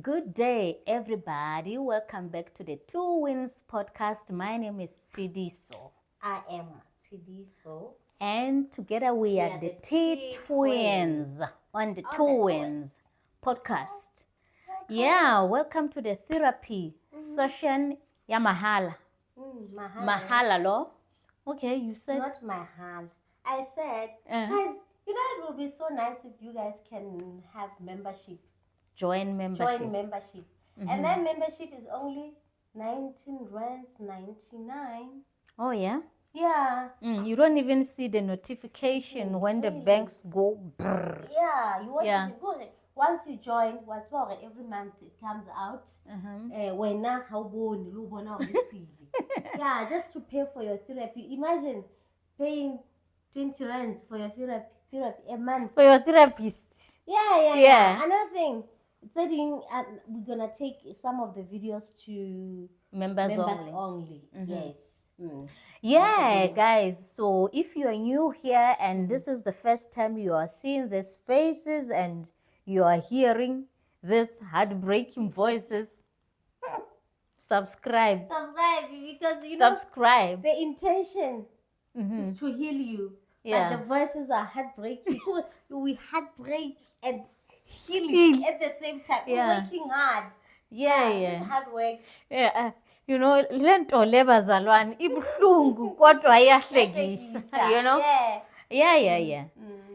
Good day, everybody. Welcome back to the Two Wins podcast. My name is Tsidiso. I am Tsidiso. And together we are the T-Twins on the Two Wins podcast. Yeah, welcome to the therapy session. Ya mahala. Mahala, lo? Okay, you said. It's not mahal. I said, guys, it will be so nice if you guys can have membership. Join membership. And that membership is only 19 rands 99. Oh, yeah? Yeah. You don't even see the notification when the banks go brrr. Yeah, you want to go. Once you join, every month it comes out. Yeah, just to pay for your therapy. Imagine paying 20 rands for your therapy a month. For your therapist. Yeah. Another thing, we're gonna take some of the videos to members only. Yes. Yeah, guys. So if you are new here and this is the first time you are seeing these faces and you are hearing these heartbreaking voices, subscribe because subscribe. The intention is to heal you. Yeah. But the voices are heartbreaking. We heartbreak and healing at the same time. We're working hard. It's hard work. Yeah, lento lebazalwane ibuhlungu kodwa iyahlekisa,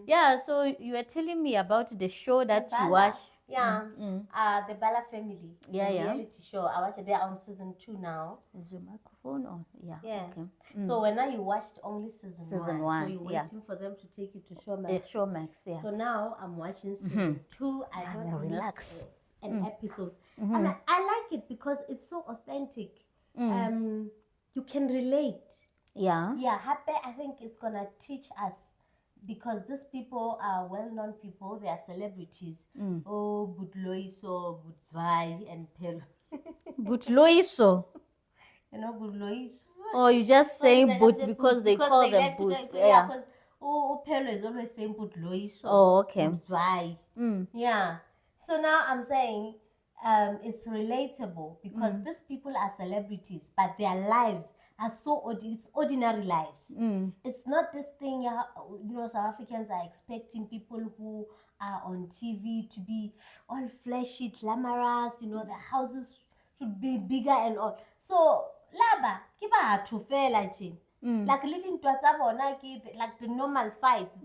Yeah, so you were telling me about the show that you watch. The BALA Family. Reality show. I watched it there on season 2 now. Is your microphone on? Yeah. Okay. So when now you watched only season 1, so you're waiting for them to take you to Showmax. Showmax, yeah. So now I'm watching season 2. I don't relax. An episode. And I like it because it's so authentic. You can relate. Yeah. Yeah, happy. I think it's gonna teach us because these people are well-known people. They are celebrities. Oh, Butloiso, Butzwai, and Phelo. Butloiso. Butloiso. Oh, you just saying but because they call them but. Yeah, because Phelo is always saying Butloiso. Oh, okay. Butzwai. Yeah. So now I'm saying it's relatable because these people are celebrities, but their lives are so it's ordinary lives. It's not this thing, South Africans are expecting people who are on TV to be all flashy, glamorous, the houses should be bigger and all. So, laba, kiba to fela chin. Like little like the normal fights.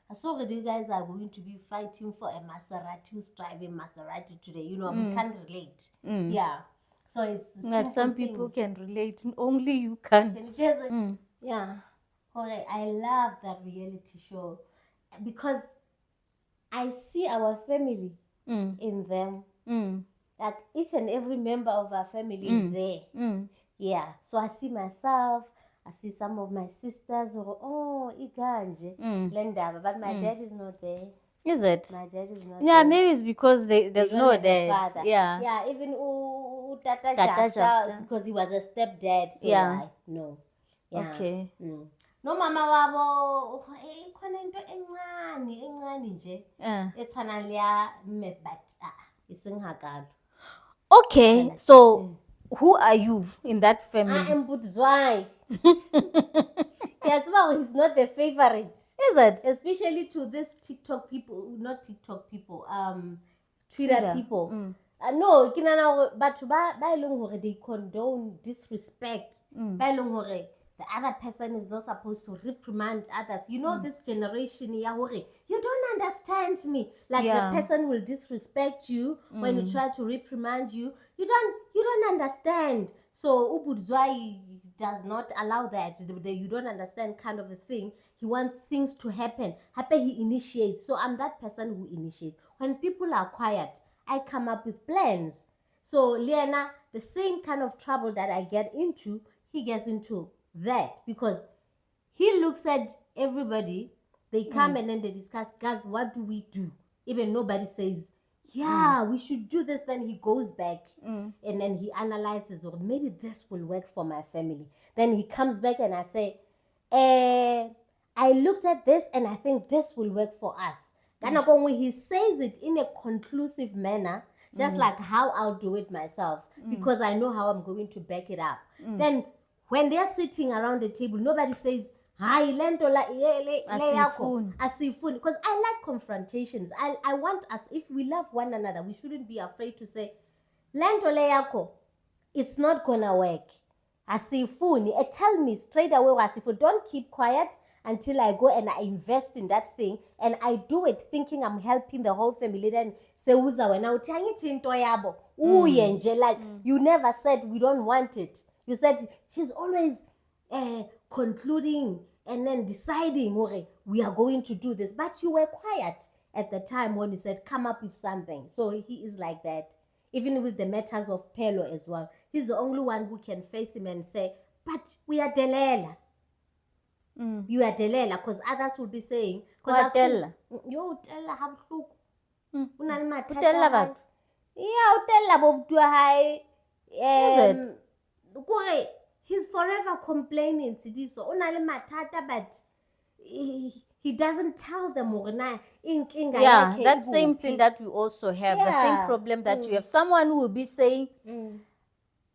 I saw that you guys are going to be fighting for a Maserati, who's driving Maserati today. We can't relate. Yeah. So it's that some people can relate. Only you can. Yeah. Alright, I love that reality show because I see our family in them. Like each and every member of our family is there. Yeah. So I see myself. I see some of my sisters iganje Lendaba, but my dad is not there. Is it? My dad is not there. there. Maybe it's because there's no dad. Father. Yeah, even Tata Jafta, because he was a stepdad. So no. Yeah. Okay. No mama wabo khona into encane nje ethana leya mme but isingakalo. Okay, so who are you in that family? I am Butzwai. He's not the favorite. Is it? Especially to this TikTok people, not TikTok people, Twitter people. No, but they condone disrespect. The other person is not supposed to reprimand others. This generation, you don't understand me. Like the person will disrespect you when you try to reprimand you. You don't understand. So Ubudzwai does not allow that. You don't understand kind of a thing. He wants things to happen. He initiates. So I'm that person who initiates. When people are quiet, I come up with plans. So Liana, the same kind of trouble that I get into, he gets into that because he looks at everybody. They come and then they discuss, guys, what do we do? Even nobody says, we should do this. Then he goes back and then he analyzes, or maybe this will work for my family. Then he comes back and I say, I looked at this and I think this will work for us. When he says it in a conclusive manner, just like how I'll do it myself, because I know how I'm going to back it up. Then when they're sitting around the table, nobody says, hi, lento la asifuni, because I like confrontations. I want us, if we love one another, we shouldn't be afraid to say, lento le yako, it's not gonna work. Asifuni, tell me straight away, asifuni. Don't keep quiet until I go and I invest in that thing and I do it thinking I'm helping the whole family. Then say wena uthi into yabo uye nje, like you never said we don't want it. You said she's always concluding and then deciding, okay, we are going to do this, but you were quiet at the time when you said come up with something. So he is like that. Even with the matters of Phelo as well, he's the only one who can face him and say, but we are delela. You are delela, because others will be saying, because I've seen, yo tella habhluk una le mathata, yeah, utella bobtua hai, is it? He's forever complaining to this, so una le mathata, but he doesn't tell them. Yeah, that same thing that we also have, the same problem that you have. Someone will be saying,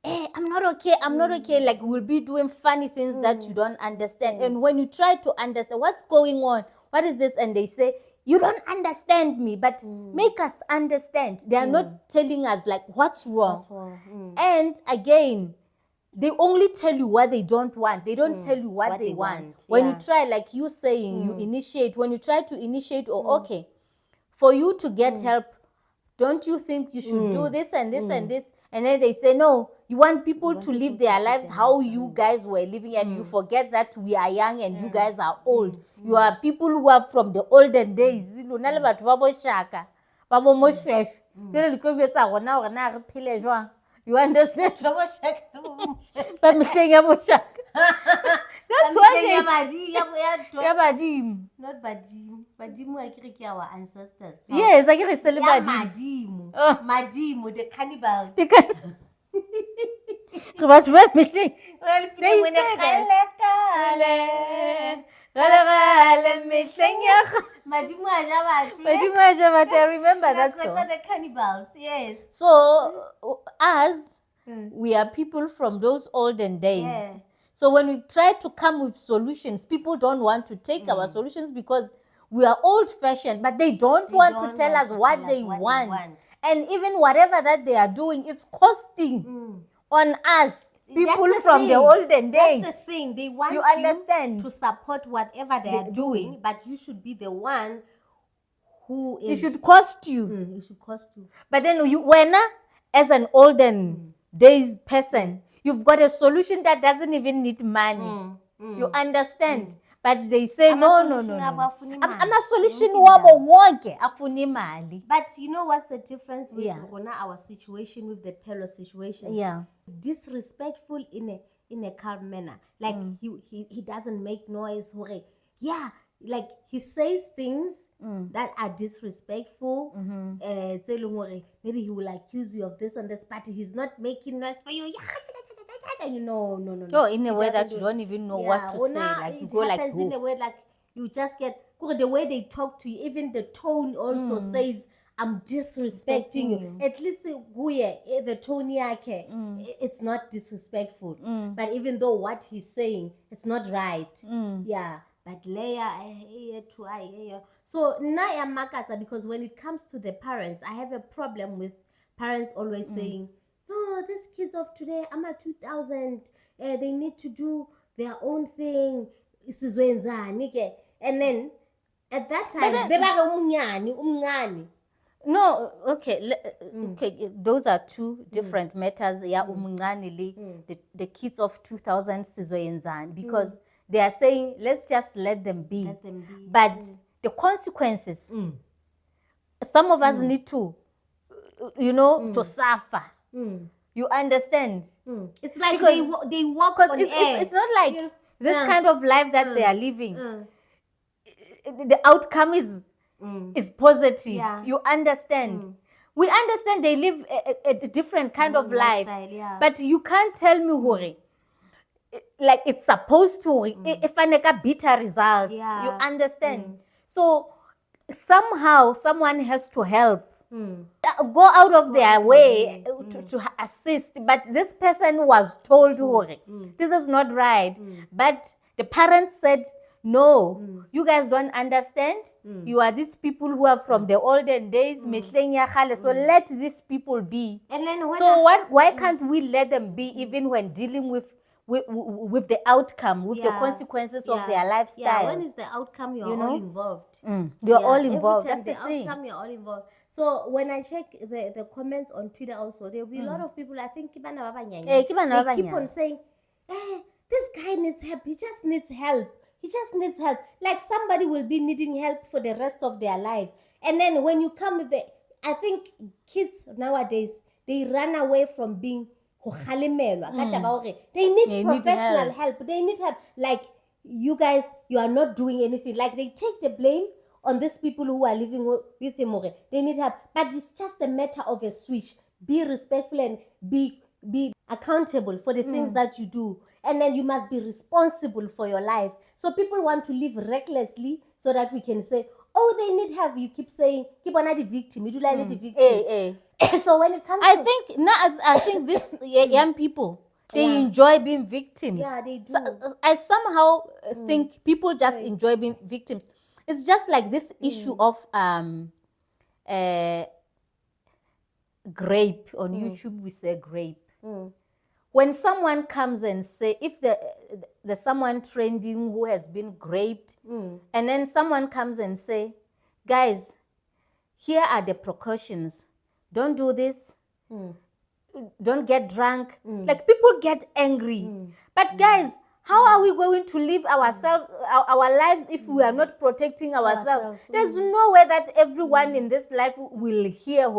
hey, I'm not okay, like we'll be doing funny things that you don't understand. And when you try to understand what's going on, what is this, and they say, you don't understand me, but make us understand. They are not telling us like what's wrong. And again, they only tell you what they don't want. They don't tell you what they want. When you try, like you saying, you initiate. When you try to initiate, okay, for you to get help, don't you think you should do this and this and this? And then they say, no, you want people to live their lives how you guys were living, and you forget that we are young and you guys are old. You are people who are from the olden days. You understand? That's what they not Badim. I think our ancestors. Yes, I can celebrate Madimu, the cannibals. What me say? They I remember that song. The cannibals, yes. So, us, we are people from those olden days. Yeah. So when we try to come with solutions, people don't want to take our solutions because we are old-fashioned, but they don't want to tell us what they want. And even whatever that they are doing, it's costing on us. People from the olden days. That's the thing. They want you understand to support whatever they are doing, but you should be the one who is. It should cost you. It should cost you. But then when as an olden days person, you've got a solution that doesn't even need money. You understand? But they say no. I'm a solution afuni mali. But you know what's the difference with our situation, with the Phelo situation? Yeah. Disrespectful in a calm manner. Like he doesn't make noise. Yeah. Like he says things that are disrespectful. Maybe he will accuse you of this and this, but he's not making noise for you. No. Oh, in a way that you don't even know what to say. Like you go like in a way like you just get the way they talk to you. Even the tone also says I'm disrespecting you. At least the tone it's not disrespectful. But even though what he's saying, it's not right. Yeah. But so now makata, because when it comes to the parents, I have a problem with parents always saying, no, these kids of today, I'm at 2000, they need to do their own thing. And then at that time, no, okay, those are two different matters. Yeah, the kids of 2000 because they are saying, let's just let them be. But the consequences, some of us need to, to suffer. You understand? It's like they walk on air. It's not like this kind of life that they are living. The outcome is positive. Yeah. You understand? We understand they live a different kind of life. But you can't tell me, Hori, like it's supposed to, if I make a better result. You understand? So somehow someone has to help go out of their way to assist. But this person was told, this is not right. But the parents said, no, you guys don't understand. You are these people who are from the olden days. So let these people be. And then why can't we let them be even when dealing with the outcome, with the consequences of their lifestyle? Yeah, when is the outcome, you're all involved. You're all involved. Every time That's the the thing. outcome, you're all involved. So when I check the comments on Twitter also, there will be a lot of people, I think, they keep on saying, this guy needs help. He just needs help. He just needs help. Like somebody will be needing help for the rest of their lives. And then when you come with I think kids nowadays, they run away from being they need professional help. They need help. Like, you guys, you are not doing anything. Like, they take the blame on these people who are living with him. They need help. But it's just a matter of a switch. Be respectful and be accountable for the things that you do. And then you must be responsible for your life. So people want to live recklessly so that we can say, oh, they need help. You keep saying, keep on the victim. You do like the victim. So when it comes I think these young people, they enjoy being victims. Yeah, they do. So, I somehow think people just enjoy being victims. It's just like this issue of grape. On YouTube, we say grape. When someone comes and say, if there's someone trending who has been graped, and then someone comes and say, guys, here are the precautions. Don't do this. Don't get drunk. Like, people get angry. But guys, how are we going to live our lives if we are not protecting ourselves? There's no way that everyone in this life will hear,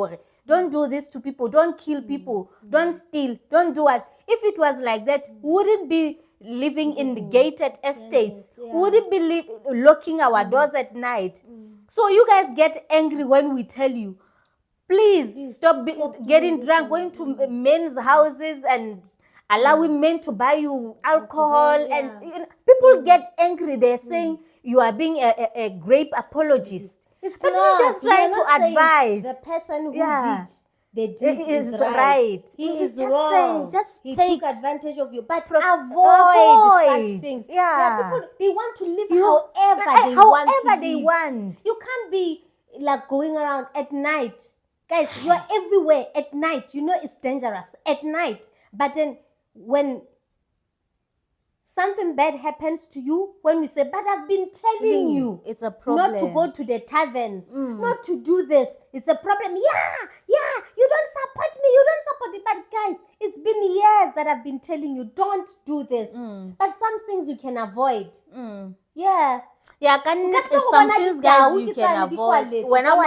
don't do this to people, don't kill people, don't steal, don't do what. If it was like that, we wouldn't be living in the gated estates. We wouldn't be locking our doors at night. So you guys get angry when we tell you, please stop getting drunk, going to men's houses and allowing men to buy you alcohol. And people get angry. They're saying you are being a grape apologist. But you're just trying to advise. The person who did the deed is right. He is wrong. He took advantage of you. But avoid such things. People, they want to live however they want. You can't be like going around at night. Guys, you are everywhere at night. You know it's dangerous at night. But then when something bad happens to you, when we say, but I've been telling you, it's a problem. Not to go to the taverns, not to do this. It's a problem. You don't support me. You don't support me. But guys, it's been years that I've been telling you, don't do this. But some things you can avoid. Yeah, some things, guys, you can avoid. Whenever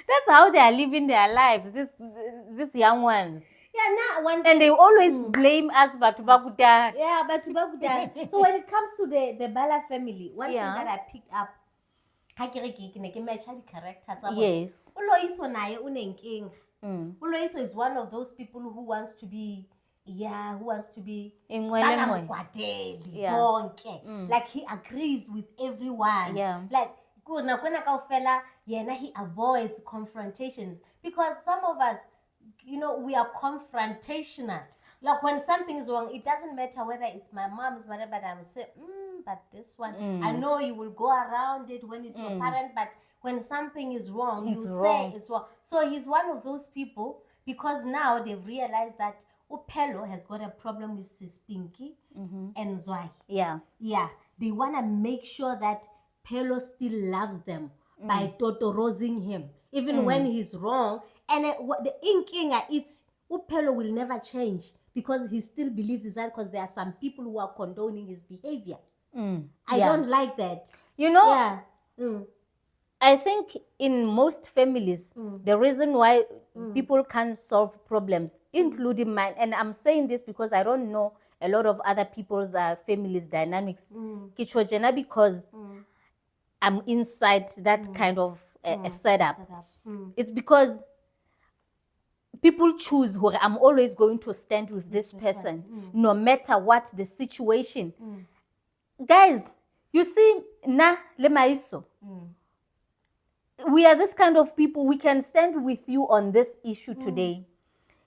that's how they are living their lives, these young ones. And they always blame us, Batubakuta. Yeah, Batubakuta. So when it comes to the Bala family, one thing that I picked up, yes. Uloiso is one of those people who wants to be like he agrees with everyone. Like he avoids confrontations because some of us, we are confrontational. Like when something is wrong, it doesn't matter whether it's my mom's mother, but I will say, but this one, I know you will go around it when it's your parent, but when something is wrong, you say it's wrong. So he's one of those people because now they've realized that Phelo has got a problem with Pinky and Zwai. Yeah. They want to make sure that Phelo still loves them by totorosing him, even when he's wrong. And the inking it's Phelo will never change because he still believes it's that because there are some people who are condoning his behavior. I don't like that. I think in most families, the reason why people can't solve problems, including mine, and I'm saying this because I don't know a lot of other people's families' dynamics, because I'm inside that kind of a setup. It's because people choose who I'm always going to stand with this person, no matter what the situation. Guys, you see, na le maiso. We are this kind of people. We can stand with you on this issue today.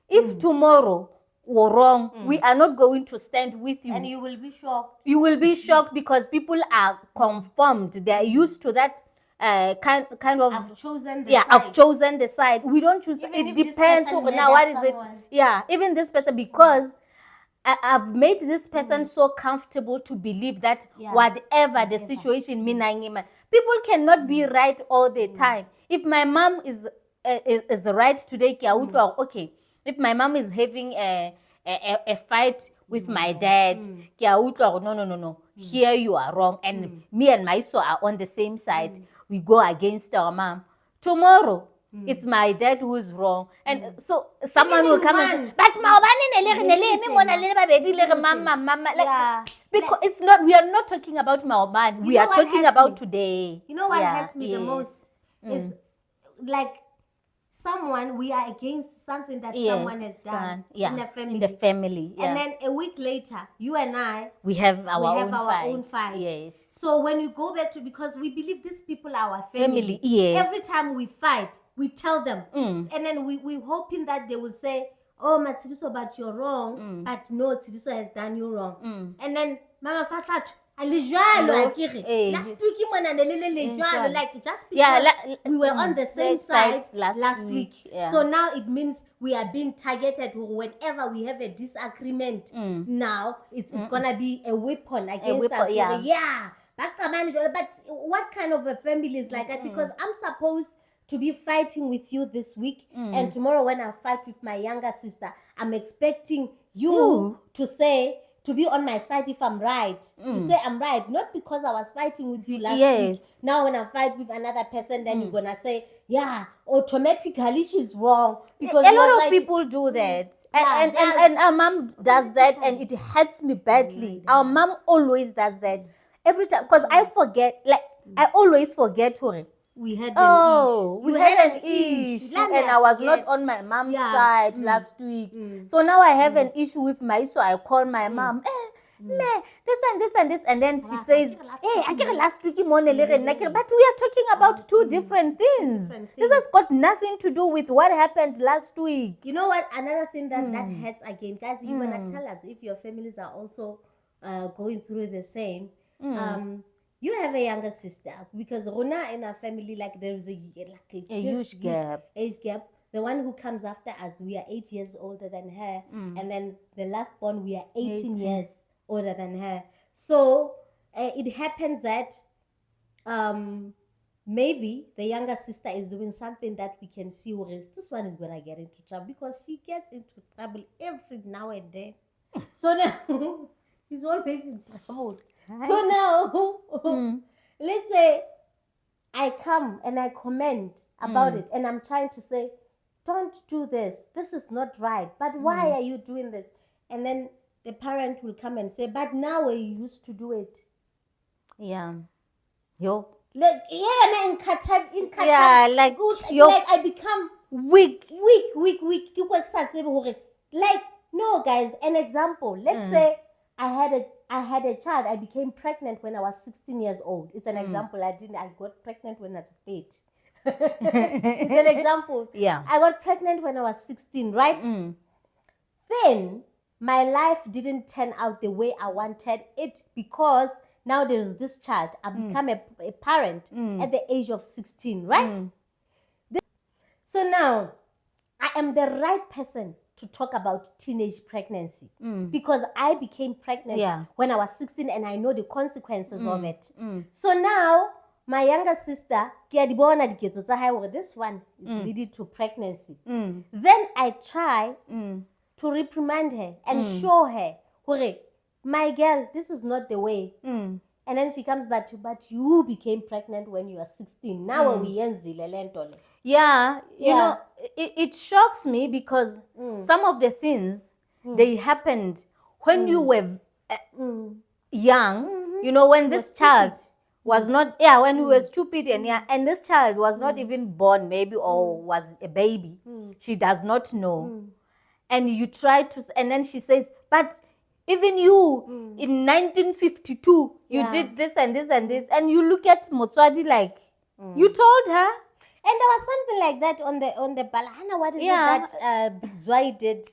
If tomorrow we're wrong, we are not going to stand with you. And you will be shocked. You will be shocked because people are conformed. They are used to that kind of. I've chosen the side. I've chosen the side. We don't choose. Even it if this depends person on now. What is someone. it? Yeah, even this person, because I've made this person so comfortable to believe that whatever the situation, people cannot be right all the time. If my mom is right today, okay. If my mom is having a fight with my dad, no. Here you are wrong, and me and my son are on the same side. We go against our mom. Tomorrow, it's my dad who is wrong, and so someone will come and say, "But because it's not. We are not talking about Maoban. We are talking about today." You know what hurts me the most is like someone, we are against something that someone has done in the family. In the family, and then a week later, you and I, we have our own fight. Yes. So when you go back to, because we believe these people are our family. Yes. Every time we fight, we tell them, and then we hoping that they will say, "Oh, Matsidiso, but you're wrong." But no, Tsidiso has done you wrong. And then Mama Safat, like just because we were on the same side last week. So now it means we are being targeted whenever we have a disagreement. Now it's gonna be a weapon against us. But what kind of a family is like that? Because I'm supposed to be fighting with you this week, and tomorrow when I fight with my younger sister, I'm expecting you to say, to be on my side if I'm right, to say I'm right, not because I was fighting with you last week. Now when I fight with another person, then you're gonna say, automatically she's wrong. Because a lot of people do that. And our mom does that, and it hurts me badly. Our mom always does that every time, because I forget, I always forget her. We had an issue. And I was not on my mom's side last week. So now I have an issue with so I call my mom, this, and then she says, I get last week morning, but we are talking about two different things. This has got nothing to do with what happened last week. You know what? Another thing that hurts again, guys, you're gonna tell us if your families are also going through the same. You have a younger sister, because Rona in our family, there is a huge gap. Age gap. The one who comes after us, we are 8 years older than her, and then the last born, we are 18 years older than her. So it happens that maybe the younger sister is doing something that we can see, whereas this one is gonna get into trouble, because she gets into trouble every now and then. So now she's always in trouble. So now, let's say I come and I comment about it, and I'm trying to say, don't do this. This is not right. But why are you doing this? And then the parent will come and say, but now we used to do it. Yeah. Like I become weak. Like, no, guys, an example. Let's say I had a child. I became pregnant when I was 16 years old. It's an example. I got pregnant when I was 8. It's an example. Yeah. I got pregnant when I was 16, right? Then my life didn't turn out the way I wanted it, because now there's this child. I become a parent at the age of 16, right? So now I am the right person to talk about teenage pregnancy, because I became pregnant when I was 16, and I know the consequences of it. So now my younger sister, this one is leading to pregnancy. Then I try to reprimand her and show her, my girl, this is not the way. And then she comes back to, but you became pregnant when you were 16. Now we Yeah, you know, it shocks me, because some of the things, they happened when you were young, you know, when this child was not, when we were stupid, and this child was not even born maybe, or was a baby. She does not know. And you try to, and then she says, but even you, in 1952, you did this and this and this. And you look at Motswadi like, you told her. And there was something like that on the Balahana. What is it that Zwai did?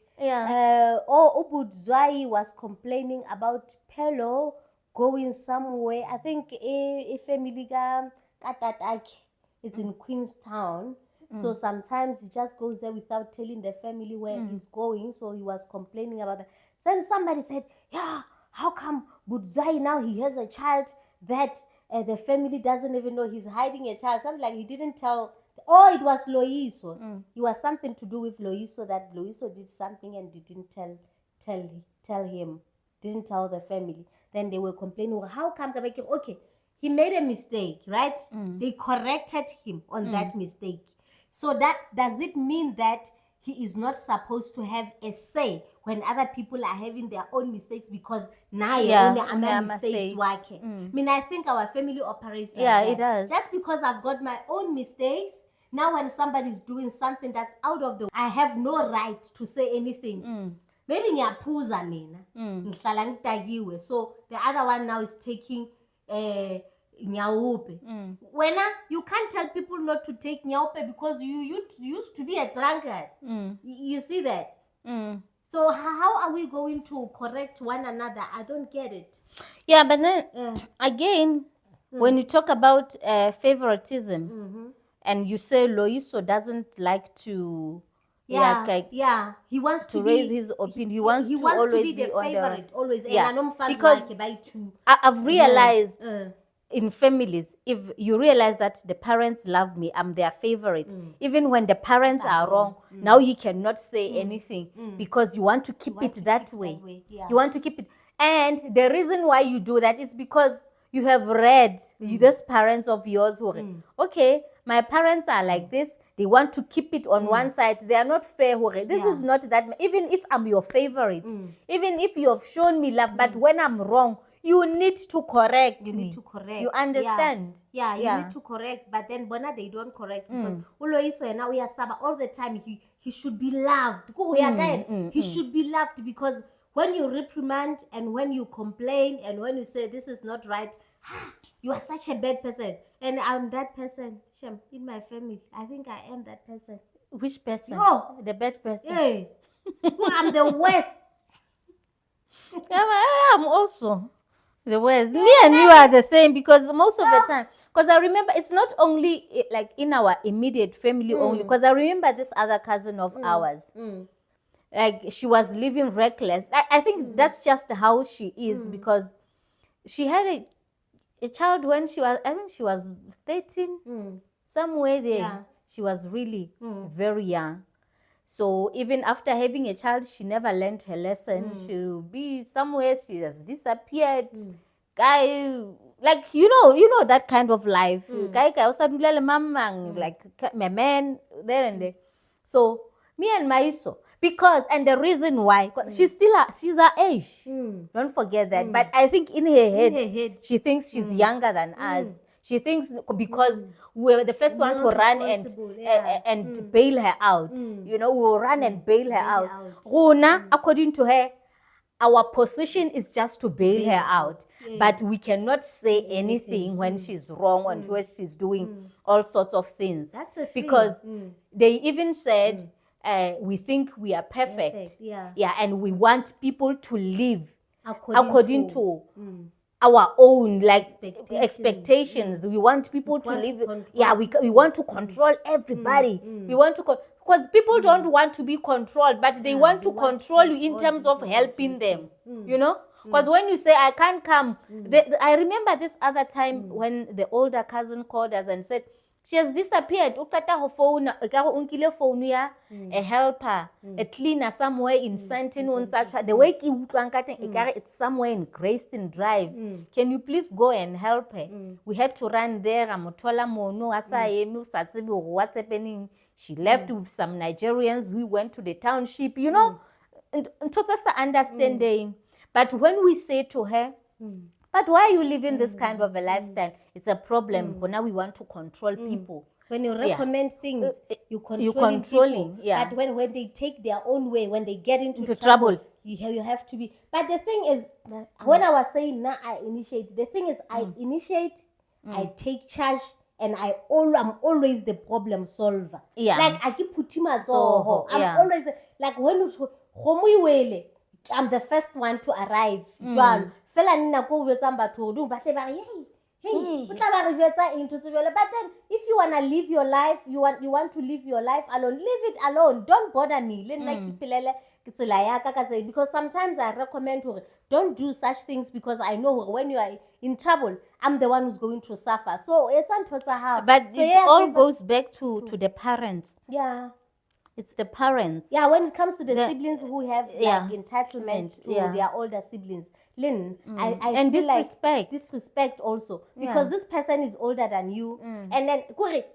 Zwai was complaining about Phelo going somewhere. I think a family it's in Queenstown. So sometimes he just goes there without telling the family where he's going. So he was complaining about that. Then somebody said, how come Budzai now he has a child that the family doesn't even know he's hiding a child? Something like he didn't tell. Oh, it was Loiso. It was something to do with Loiso, that Loiso did something and didn't tell him, didn't tell the family. Then they were complaining, well, how come Kabeke? Okay, he made a mistake, right? They corrected him on that mistake. So that does it mean that he is not supposed to have a say when other people are having their own mistakes, because now mistakes working? I mean, I think our family operates like that. It does. Just because I've got my own mistakes, now when somebody's doing something that's out of the way, I have no right to say anything. Maybe ngiyaphuza mina, ngihlala ngitakiwe. So the other one now is taking nyaupe. When you can't tell people not to take nyaupe because you used to be a drunkard. You see that? So how are we going to correct one another? I don't get it. Yeah, but then again, when you talk about favoritism, and you say Loiso doesn't like to, he wants to raise his opinion. He wants to always be the favorite, always. Because I've realized in families, if you realize that the parents love me, I'm their favorite. Even when the parents are wrong, now he cannot say anything because you want to keep it that way. You want to keep it. And the reason why you do that is because you have read these parents of yours who okay, my parents are like this. They want to keep it on one side. They are not fair. This is not that. Even if I'm your favorite, even if you have shown me love, but when I'm wrong, you need to correct me. You need to correct. You understand? Yeah, you need to correct. But then Bona, they don't correct because now we are Saba all the time. He should be loved. He should be loved because when you reprimand and when you complain and when you say this is not right, you are such a bad person. And I'm that person, Shem, in my family. I think I am that person. Which person? Oh, the bad person. Hey, I'm the worst. I'm also the worst. Me and you are the same because most of the time, because I remember it's not only like in our immediate family only, because I remember this other cousin of ours. Like she was living reckless. I think that's just how she is because she had a child when she was, I think she was 13, somewhere there. Yeah. She was really very young. So even after having a child, she never learned her lesson. She'll be somewhere, she has disappeared. Guy, like, you know that kind of life. Guy, like my man, there and there. So me and Maiso, because, and the reason why, she's her age. Don't forget that. But I think in her head, she thinks she's younger than us. She thinks because we were the first one to run and bail her out. We will run and bail her out. Rona, according to her, our position is just to bail her out. But we cannot say anything when she's wrong and when she's doing all sorts of things. That's the thing. Because they even said, we think we are perfect. And we want people to live according to our own like expectations. We want people to live. We want to control everybody. We want to because people don't want to be controlled, but they want to control you in terms of helping them. Because when you say I can't come, I remember this other time when the older cousin called us and said she has disappeared. A helper, a cleaner somewhere in Santin. The way it's somewhere in Grayston Drive. Can you please go and help her? We had to run there. What's happening? She left with some Nigerians. We went to the township. And taught us the understanding. But when we say to her, But why are you living this kind of a lifestyle? It's a problem. But now we want to control people. When you recommend things, you're you're controlling controlling, people. yeah. But when they take their own way, when they get into trouble, you have to be. But the thing is, when I was saying now I initiate, the thing is I initiate, I take charge, and I'm always the problem solver. Yeah. Like I keep putting my I'm always like when I'm the first one to arrive. Fela nna go with somebody to but they hey, but then if you wanna live your life, you want to live your life alone, leave it alone. Don't bother me. Because sometimes I recommend don't do such things because I know when you are in trouble, I'm the one who's going to suffer. So it's how. But so it all goes back to the parents. Yeah. It's the parents. Yeah, when it comes to the siblings who have like entitlement to their older siblings, Lynn, I and feel disrespect. like disrespect also because this person is older than you, and then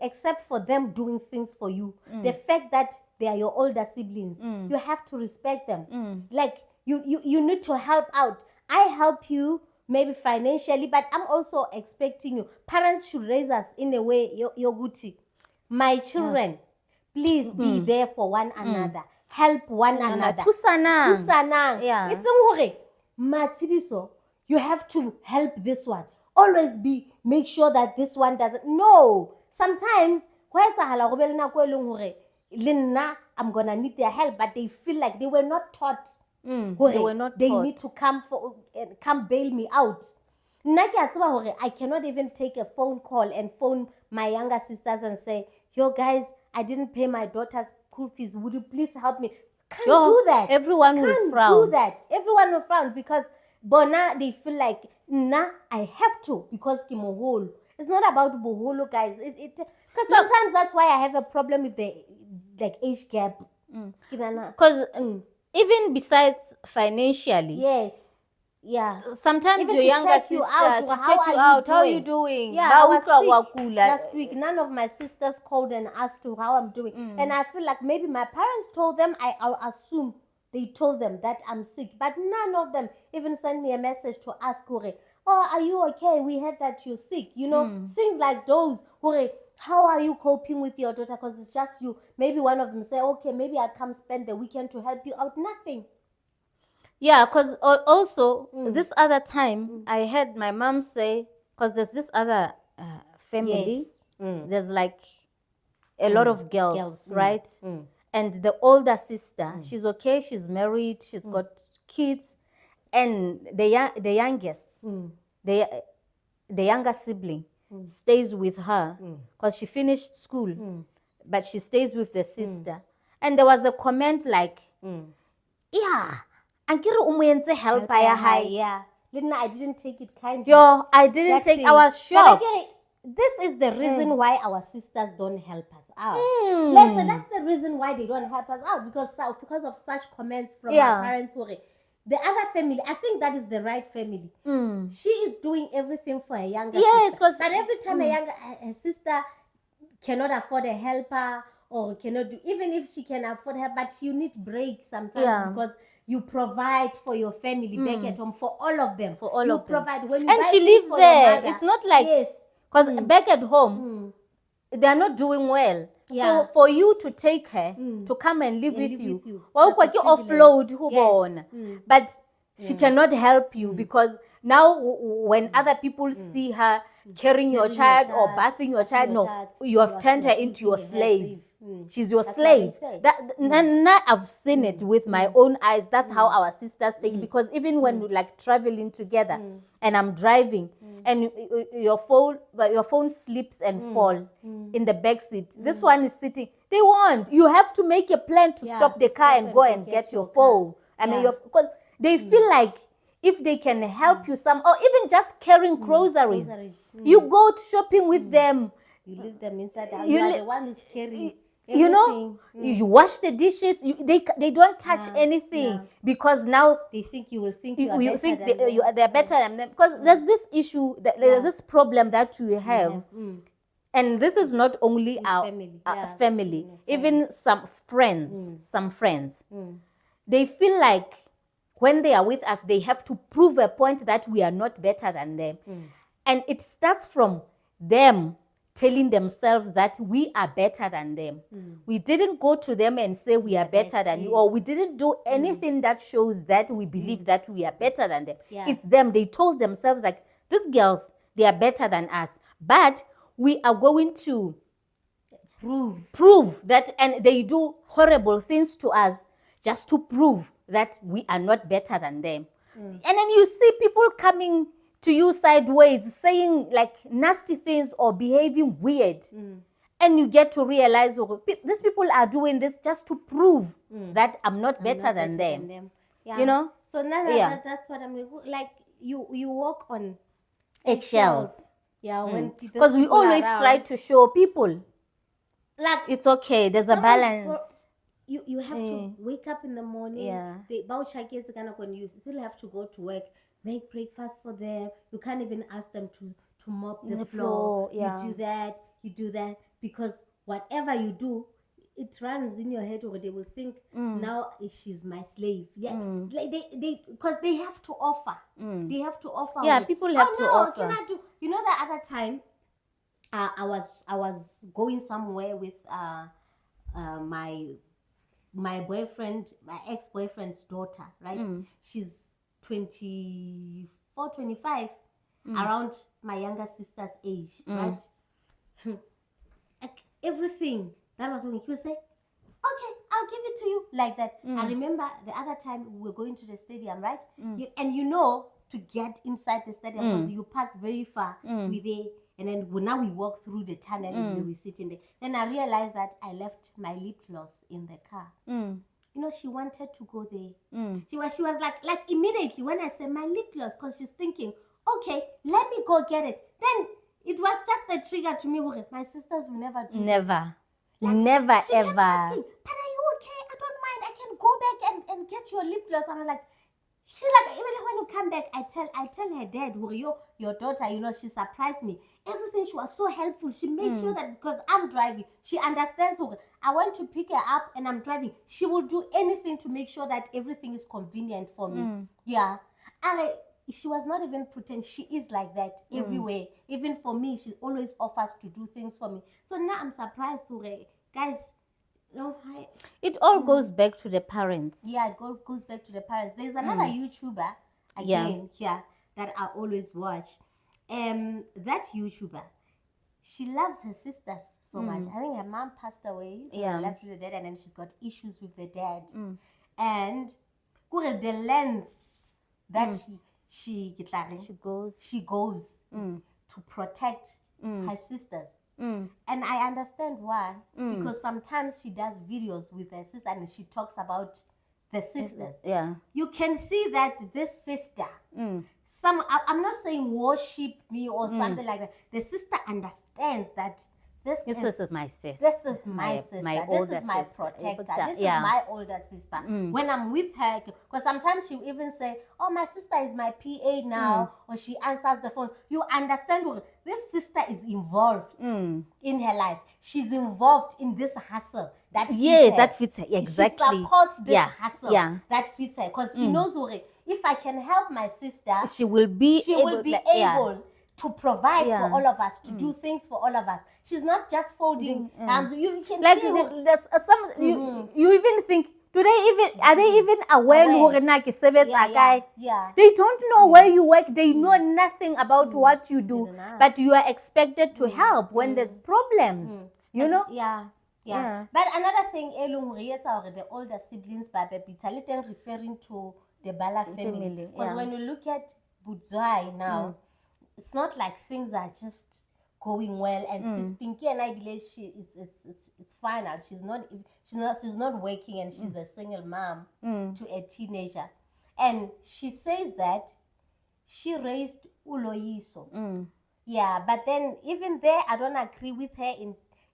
except for them doing things for you, the fact that they are your older siblings, you have to respect them. Like you need to help out. I help you maybe financially, but I'm also expecting you. Parents should raise us in a way. Yoguti, my children. Please be there for one another. Help one another. Tusanang. Yeah. You have to help this one. Always make sure that this one doesn't. No. Sometimes, I'm gonna need their help, but they feel like they were not taught. They need to come bail me out. I cannot even take a phone call and phone my younger sisters and say, yo guys, I didn't pay my daughter's school fees. Would you please help me? Can't do that. Everyone will frown. Do that. Everyone will frown because Bona, they feel like, nah, I have to because Kimoholo. It's not about Boholo, guys. Because sometimes that's why I have a problem with the age gap. Because even besides financially. Yes. Yeah. Sometimes even your younger sister to check you out. How are you doing? Yeah, I was sick last week. None of my sisters called and asked how I'm doing. And I feel like maybe my parents told them, I'll assume they told them that I'm sick. But none of them even sent me a message to ask, oh, are you okay? We heard that you're sick. You know, things like those. How are you coping with your daughter? Because it's just you. Maybe one of them say, okay, maybe I'll come spend the weekend to help you out. Nothing. Yeah, because also this other time I heard my mom say, because there's this other family, there's like a lot of girls, right? And the older sister, she's okay, she's married, she's got kids, and the youngest, the younger sibling stays with her because she finished school, but she stays with the sister. And there was a comment like, yeah, help yeah. Lina, I didn't take it kindly. I didn't take. I was shocked. This is the reason why our sisters don't help us out. That's the reason why they don't help us out because of such comments from our parents. The other family, I think that is the right family. She is doing everything for her younger sister. But every time her sister cannot afford a helper or cannot do, even if she can afford her, but you need breaks sometimes because you provide for your family back at home, for all of them. For all you of provide them. When you and she lives there. It's not like, because back at home, they're not doing well. Yeah. So for you to take her to come and live with you, offload who but she cannot help you because now when other people see her carrying your child or bathing your child, you have turned her into your slave. She's your slave. Now I've seen it with my own eyes. That's how our sisters take it. Because even when we're like traveling together and I'm driving and your phone slips and fall in the back seat. This one is sitting. They want. You have to make a plan to stop the car and go and get your phone. I mean, because they feel like if they can help you some, or even just carrying groceries. You go shopping with them. You leave them inside the house. You are the one who's carrying. You know, you wash the dishes. They don't touch anything because now they think you will think they're better than them. Because there's this issue, there's this problem that we have, and this is not only our family, even some friends. They feel like when they are with us, they have to prove a point that we are not better than them. And it starts from them telling themselves that we are better than them. We didn't go to them and say we are better than you, or we didn't do anything that shows that we believe that we are better than them. It's them. They told themselves like, these girls, they are better than us. But we are going to prove that, and they do horrible things to us just to prove that we are not better than them. And then you see people coming to you sideways, saying like nasty things or behaving weird. And you get to realize, oh, these people are doing this just to prove that I'm not better than them. Yeah. You know? So now that's what I'm like. You walk on eggshells. Yeah, when because we always try to show people like it's okay. There's a balance. You have to wake up in the morning. The when you still have to go to work, make breakfast for them. You can't even ask them to mop the floor. You do that because whatever you do, it runs in your head, or they will think now she's my slave. Like they because they have to offer. They have to offer. People have to offer. Can I do? You know, the other time I was going somewhere with my boyfriend, my ex-boyfriend's daughter, right? She's 24, 25, around my younger sister's age, right? Like everything. That was when he would say, okay, I'll give it to you, like that. I remember the other time we were going to the stadium, right? And you know, to get inside the stadium, because you parked very far with it. And then now we walk through the tunnel and we sit in there. Then I realized that I left my lip gloss in the car. You know, she wanted to go there. She was like immediately when I said my lip gloss, because she's thinking, okay, let me go get it. Then it was just a trigger to me. My sisters will never do this. Like, never she ever. Kept asking, but are you okay? I don't mind. I can go back and get your lip gloss. I was like, she's like, even when you come back, I tell her dad, your daughter, you know, she surprised me. Everything, she was so helpful. She made sure that because I'm driving, she understands. I want to pick her up and I'm driving. She will do anything to make sure that everything is convenient for me. Yeah. And she was not even pretend. She is like that everywhere. Even for me, she always offers to do things for me. So now I'm surprised to guys. No, it all goes back to the parents. Yeah, it goes back to the parents. There's another YouTuber again here that I always watch. That YouTuber, she loves her sisters so much. I think her mom passed away, so left with the dad, and then she's got issues with the dad. And the length that she goes to protect her sisters. And I understand why, because sometimes she does videos with her sister and she talks about the sisters. You can see that this sister, I'm not saying worship me or something like that. The sister understands that this is my sister. This is my sister. This is my protector. This is my older sister. When I'm with her, because sometimes she'll even say, oh, my sister is my PA now, or she answers the phones. You understand, this sister is involved in her life. She's involved in this hustle that fits her. That fits her. Exactly. She supports this hustle that fits her, because she knows, if I can help my sister, she will be able to provide for all of us, to do things for all of us. She's not just folding hands. You can like see there's some you even think, are they even aware? They don't know where you work. They know nothing about what you do, but you are expected to help when there's problems. You know? Yeah. But another thing, the older siblings, referring to the Bala family. Because when you look at Budzai now, it's not like things are just going well. And Sis Pinky and I believe it's final. She's not working, and she's a single mom to a teenager. And she says that she raised Uloyiso. Yeah, but then even there, I don't agree with her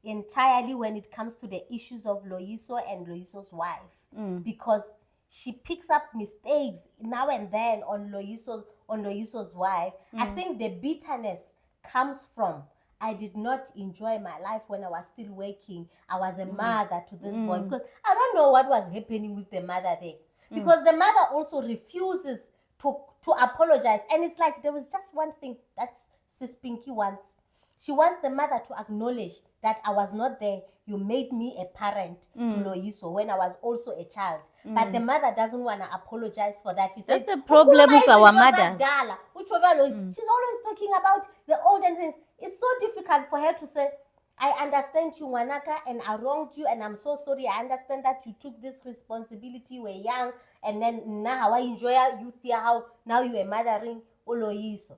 entirely when it comes to the issues of Loyiso and Loyiso's wife, because she picks up mistakes now and then on Loyiso's wife. I think the bitterness comes from, I did not enjoy my life when I was still working. I was a mother to this boy, because I don't know what was happening with the mother there. because the mother also refuses to apologize. And it's like there was just one thing that Sis Pinky wants. She wants the mother to acknowledge that I was not there. You made me a parent to Loyiso when I was also a child. But the mother doesn't want to apologize for that. She says, that's the problem with our mothers. She's always talking about the olden things. It's so difficult for her to say, I understand you, Wanaka, and I wronged you, and I'm so sorry. I understand that you took this responsibility, you were young, and then now I enjoy youth here, how now you are mothering Oloyiso.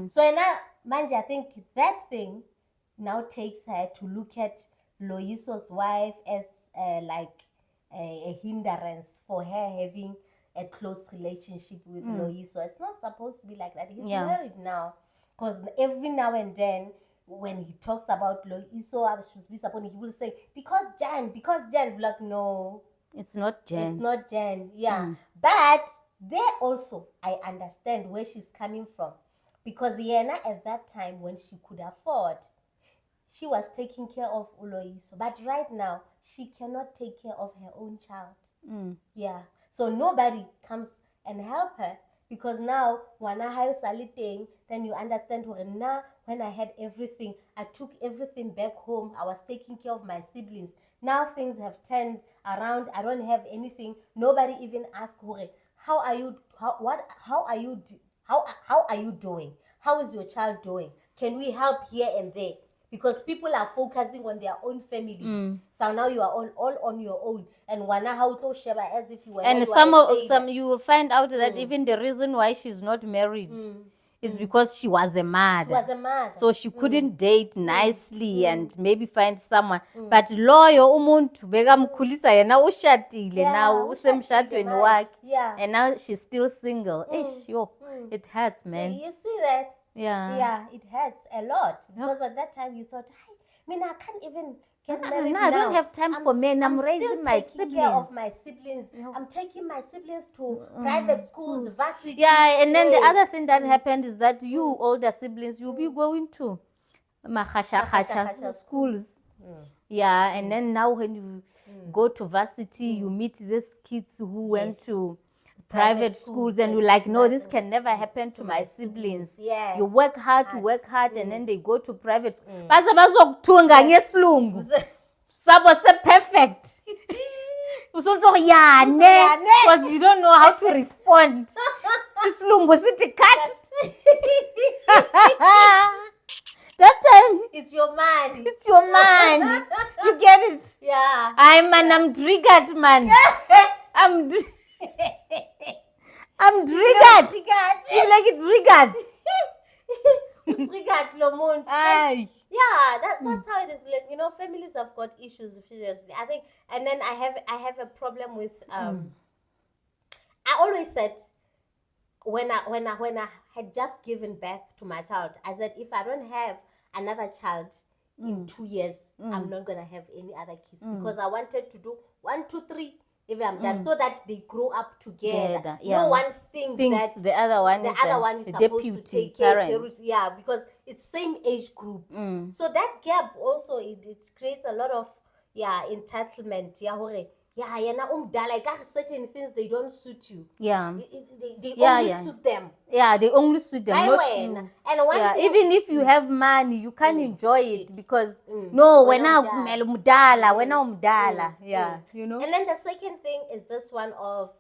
So now, Manje, I think that thing now takes her to look at Loyiso's wife as like a hindrance for her having a close relationship with Loyiso. It's not supposed to be like that. He's married now. Because every now and then, when he talks about Loyiso, he will say, because Jan, like, no. It's not Jan. It's not Jan, yeah. But there also, I understand where she's coming from. Because Yena, at that time, when she could afford, she was taking care of Loyiso. But right now, she cannot take care of her own child. Yeah. So nobody comes and help her. Because now, when I have Saliting, then you understand now when I had everything, I took everything back home. I was taking care of my siblings. Now things have turned around. I don't have anything. Nobody even asked Hore, how are you? How are you doing? How is your child doing? Can we help here and there? Because people are focusing on their own families. So now you are all on your own. And wana how to sheba as if you were. And some you will find out that even the reason why she's not married is because she was a mother. She was a mother. So she couldn't date nicely and maybe find someone. But loyo umuntu bekamkhulisa yena ushatile now usemshadweni wakhe. And now she's still single. It hurts, man. So you see that? Yeah, it hurts a lot. Because at that time you thought, I can't even get married now. I don't have time for men. I'm raising my siblings. Taking care of my siblings. I'm taking my siblings to private schools, varsity. Yeah, and then the other thing that happened is that you older siblings, you'll be going to mahasha schools. Yeah, and then now when you go to varsity, you meet these kids who went to private schools, and you're like, no, this can never happen to my siblings. Yeah. You work hard, and then they go to private school. Bazabazokuthunga ngesilungu. Sabo se perfect. Because you don't know how to respond. Isilungu sithi cut. That time, it's your man. It's your man. You get it? Yeah. I'm triggered, man. I'm triggered. You like it triggered? Triggered, Lomont. Yeah, that's how it is. Like, families have got issues, seriously. I think, and then I have a problem with I always said when I had just given birth to my child, I said if I don't have another child in 2 years, I'm not gonna have any other kids because I wanted to do 1, 2, 3. If I'm done, so that they grow up together. Yeah. No one thinks that the other one is supposed to take care. Because it's same age group. So that gap also it creates a lot of entitlement. Like certain things they don't suit you. Yeah. They only suit them. Yeah, they only suit them, not you. And even if you have money, you can't enjoy it because when I'm mudala. Yeah, And then the second thing is this one of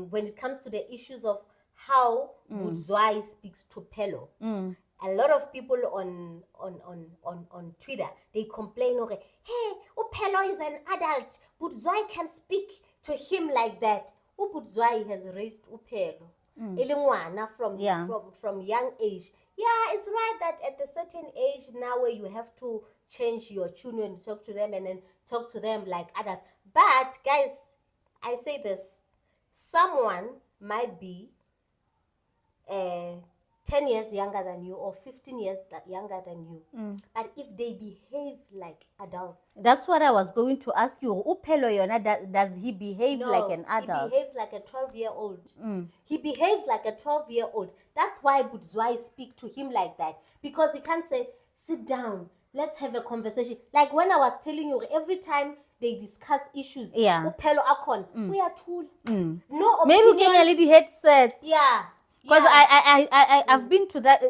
when it comes to the issues of how Budzwai speaks to Phelo. A lot of people on Twitter, they complain, hey, Phelo is an adult. Budzwai can speak to him like that. Budzwai has raised Phelo. From young age. Yeah, it's right that at a certain age now where you have to change your tune when you talk to them and then talk to them like adults. But guys, I say this. Someone might be 10 years younger than you or 15 years younger than you. But if they behave like adults. That's what I was going to ask you. Phelo, does he behave like an adult? He behaves like a 12-year-old. He behaves like a 12-year-old. That's why Budzwai speak to him like that. Because he can't say, sit down, let's have a conversation. Like when I was telling you, every time they discuss issues. Yeah. Phelo akhona. Uyathula. No Maybe we opinion. can get the headset. Yeah. Because I've been to that,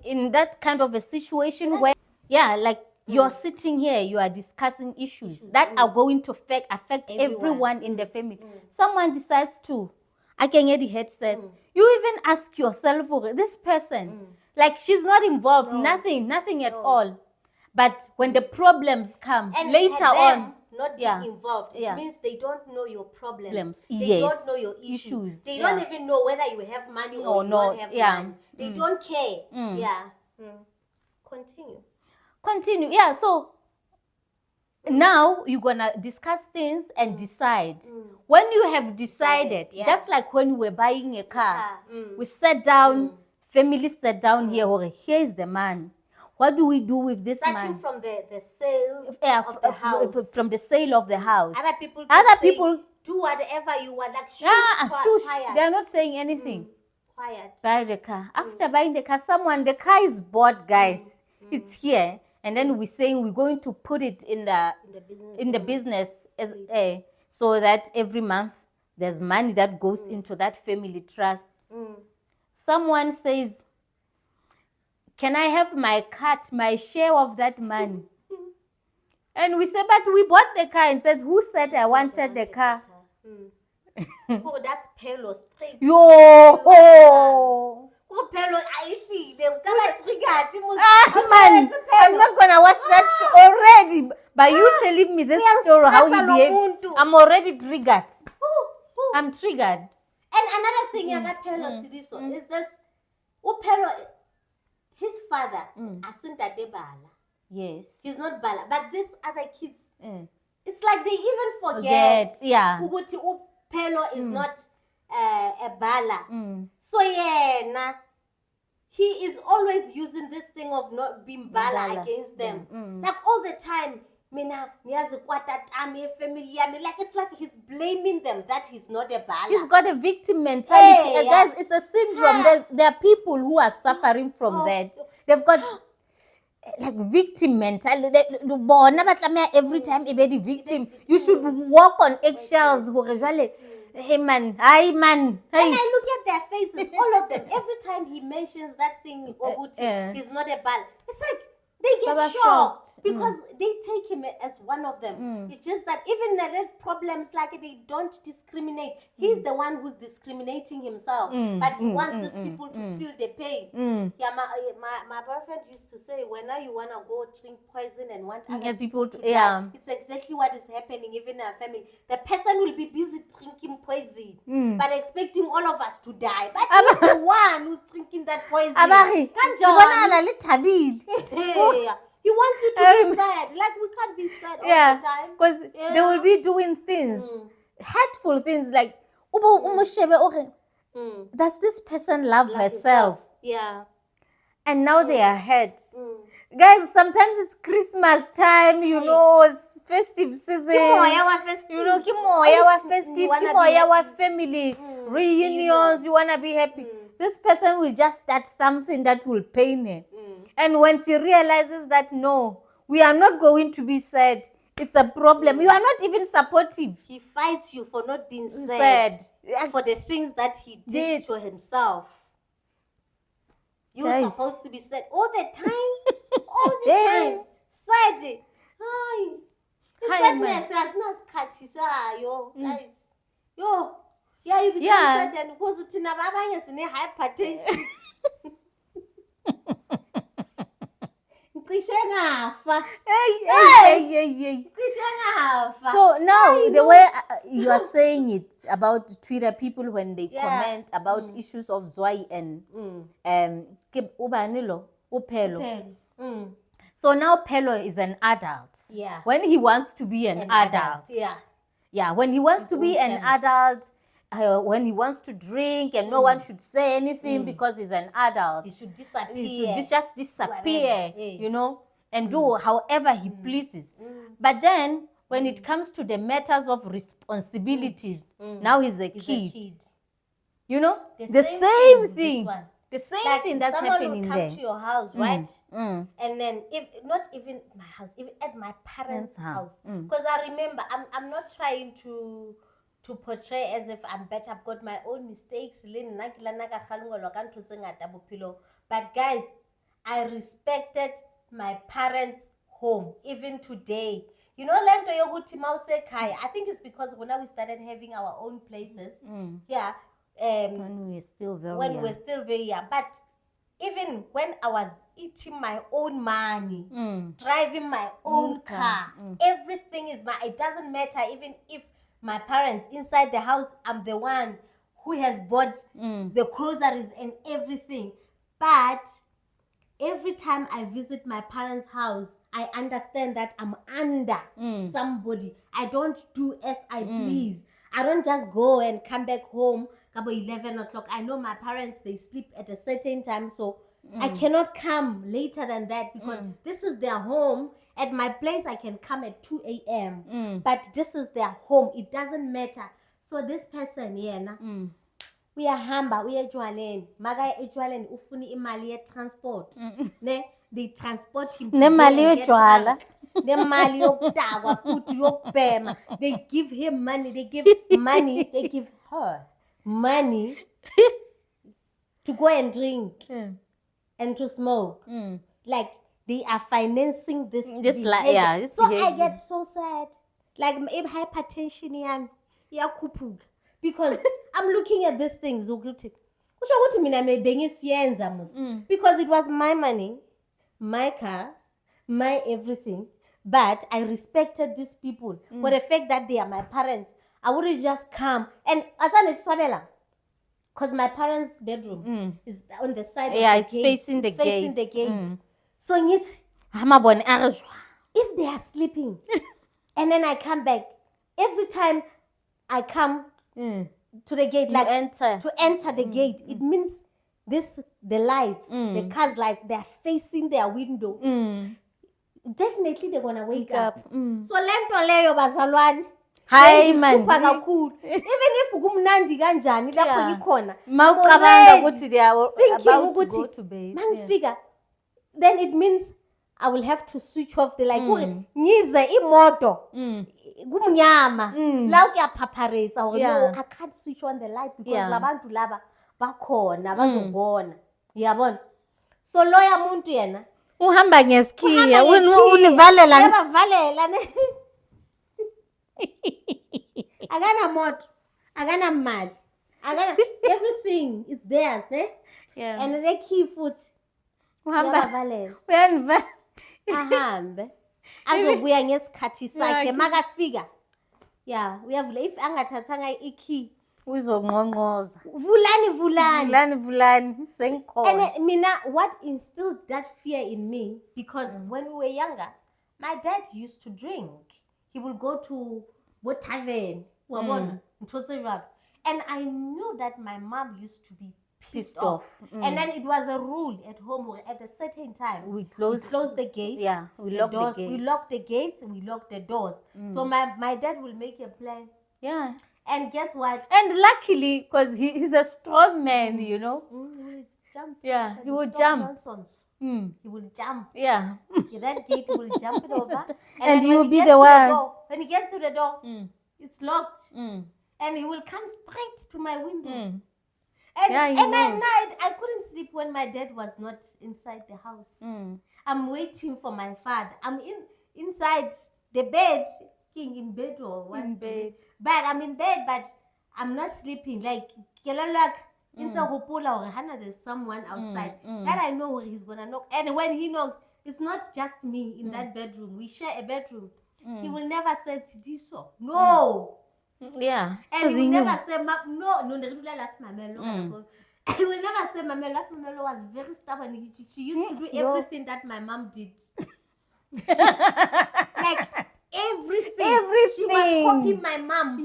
in that kind of a situation where, like, you're sitting here, you are discussing issues that are going to affect everyone in the family. Someone decides to, I can get the headset. You even ask yourself, this person, like, she's not involved, nothing at all. But when the problems come And later on, not being involved, it means they don't know your problems. They don't know your issues. They don't even know whether you have money or you don't have money. They don't care. Continue. Yeah, so now you're gonna discuss things and decide. When you have decided, just like when we were buying a car, we sat down, family sat down here, here is the man. What do we do with this man? Starting from the sale of the house. From the sale of the house. Other people do whatever you want. Like, shush. They are not saying anything. Quiet. Buy the car. After buying the car, the car is bought, guys. It's here. And then we're saying we're going to put it in the business so that every month there's money that goes into that family trust. Someone says, can I have my share of that money? And we say, but we bought the car, and says, who said I wanted the car? Oh, that's Phelo straight. Yo! Oh, Phelo, I see. Man, I'm not going to watch that show already. By you telling me this story, how he behaves, I'm already triggered. I'm triggered. And another thing I got Phelo to this one is this. Phelo, his father, Asuntate Bala. Yes. He's not Bala. But these other kids, it's like they even forget. Yeah. Phelo is not a Bala. So he is always using this thing of not being Bala against them. Like all the time, family. Like it's like he's blaming them that he's not a Bala. He's got a victim mentality. Guys, it's a syndrome. There are people who are suffering from that. They've got like victim mentality. Every time you be the victim, you should walk on eggshells. Hey man, hi man. Hey. And I look at their faces, all of them. Every time he mentions that thing, he's not a Bala. It's like they get shocked because they take him as one of them. It's just that even the problems, like they don't discriminate. He's the one who's discriminating himself, but he wants these people to feel the pain. Yeah, my boyfriend used to say, when you wanna go drink poison and want other people to die, it's exactly what is happening even in our family. The person will be busy drinking poison, but expecting all of us to die. But he's the one who's drinking that poison. He wants you to be sad. Like, we can't be sad all the time. Because they will be doing things, hurtful things like, does this person love herself? Yeah. And now they are hurt. Guys, sometimes it's Christmas time, it's festive season. Family reunions, you want to be happy. This person will just start something that will pain her. And when she realizes that, no, we are not going to be sad, it's a problem. You are not even supportive. He fights you for not being sad. For the things that he did to himself. You're supposed to be sad all the time. All the time. Sad. Hi. Sadness has not cut guys. Yeah, you become sad and because it's hypertension. So now the way you are saying it about Twitter people when they comment about issues of Zwai and Phelo. So now Phelo is an adult. Yeah. When he wants to be an adult. Yeah, when he wants to be an adult, when he wants to drink and no one should say anything because he's an adult. He should disappear. He should just disappear, and do however he pleases. But then, when it comes to the matters of responsibilities, now he's a kid. The same thing. The same Like thing that's someone happening will come there. to your house, right? Mm. And then if not even my house, even at my parents' house, because I remember I'm not trying to portray as if I'm better. I've got my own mistakes. But guys, I respected my parents' home even today. You know, Lento Yoguti Mause Kai. I think it's because when we started having our own places, yeah. When we were still very young. But even when I was eating my own money, driving my own car, everything is mine. It doesn't matter even if my parents inside the house, I'm the one who has bought the groceries and everything. But every time I visit my parents' house, I understand that I'm under somebody. I don't do as I please. I don't just go and come back home about 11 o'clock. I know my parents, they sleep at a certain time, so I cannot come later than that because this is their home. At my place, I can come at 2 a.m. But this is their home. It doesn't matter. So this person here, uyahamba uya ejwaleni makaya ejwaleni ufuna imali ye-transport ne they transport him nemali yojwala nemali yokutakwa futhi yokubhema. They give him money, they give her money to go and drink and to smoke. Like they are financing this behavior. So I get so sad. Like hypertension because I'm looking at these things because it was my money, my car, my everything. But I respected these people for the fact that they are my parents. I wouldn't just come and because my parents' bedroom is on the side of the gate. It's facing the gate. So it's if they are sleeping and then I come back, every time I come to the gate, like to enter the gate, it means the lights, the car's lights, they're facing their window. Definitely they're gonna wake up. So lento leyo bazalwane. Hi man. Even if kumnandi kanjani lapho ngikhona. Mawucabanga ukuthi they are about to go to bed. Mangifika, then it means I will have to switch off the light. Ngize imoto kumnyama la kuyaphaparisa. No, I can't switch on the light because labantu laba bakhona bazobona. Yabona. So loya muntu yena uhamba ngeskiya univalela yabavala ne akana moto akana mali akana everything is theirs, ne? And the key foot yabavala ahambe azobuya ngesikhathi sakhe makafika uyavula if angathathanga ikey uzonqonqoza vulani sengikhona. And mina what instilled that fear in me because when we were younger my dad used to drink. He will go to what tavern and I knew that my mom used to be pissed off. And then it was a rule at home where at a certain time we close the gates. We lock the gates. We lock the gates, we lock the doors. So my dad will make a plan. And guess what? And luckily, because he's a strong man, you know. He will jump. He will jump. He will jump. That gate will jump it over. And you will be the one. When he gets to the door, it's locked. And he will come straight to my window. And at night, I couldn't sleep when my dad was not inside the house. I'm waiting for my father. I'm inside the bed, in bed or what? In bed. But I'm in bed, but I'm not sleeping. Like, there's someone outside. That I know where he's gonna knock. And when he knocks, it's not just me in that bedroom. We share a bedroom. He will never say Tidiso. No. And he will never say no. He will never say Mamelo. Last Mamelo was very stubborn. She used to do everything that my mom did. Like everything. She was copying my mom.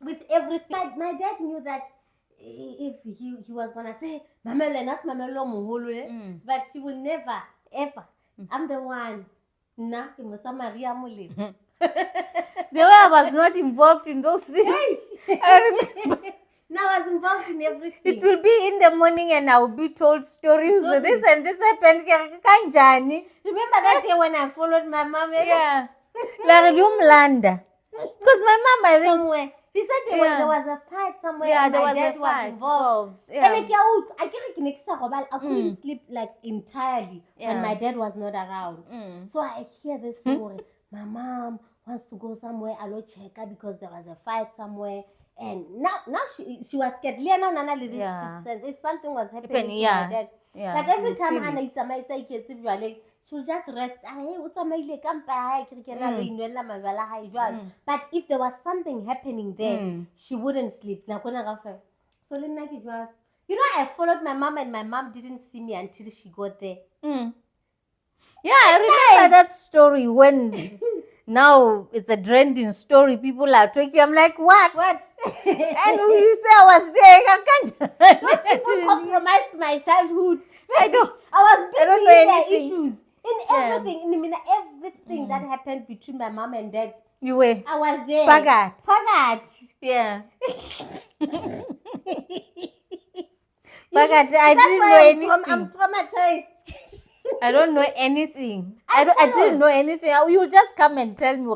With everything. My dad knew that if he was gonna say Mamelo and ask Mamelo Muhulu, but she will never ever. I'm the one. Nah, Maria Mule. The way I was not involved in those things. I remember. Now I was involved in everything. It will be in the morning and I will be told stories. So this and this happened. Kanjani. Remember that day when I followed my mom? Yeah. Like Lumlanda. Because my mom, I think. Somewhere. He said there was a fight somewhere and my dad was involved. Yeah. And I couldn't sleep like entirely when my dad was not around. So I hear this story. My mom wants to go somewhere, I'll check her because there was a fight somewhere. And now she was scared. If something was happening to my dad, like every time Anna she'll just rest. But if there was something happening there, she wouldn't sleep. So you know, I followed my mom and my mom didn't see me until she got there. Yeah, I remember that story when now it's a trending story. People are talking. I'm like, what? And you say I was there. Those people compromised my childhood. I was busy don't in know their anything. issues. In everything. Everything that happened between my mom and dad. You were. I was there. Pagat. Yeah. Pagat, I didn't know anything. I'm traumatized. I don't know anything. I didn't know anything. You just come and tell me,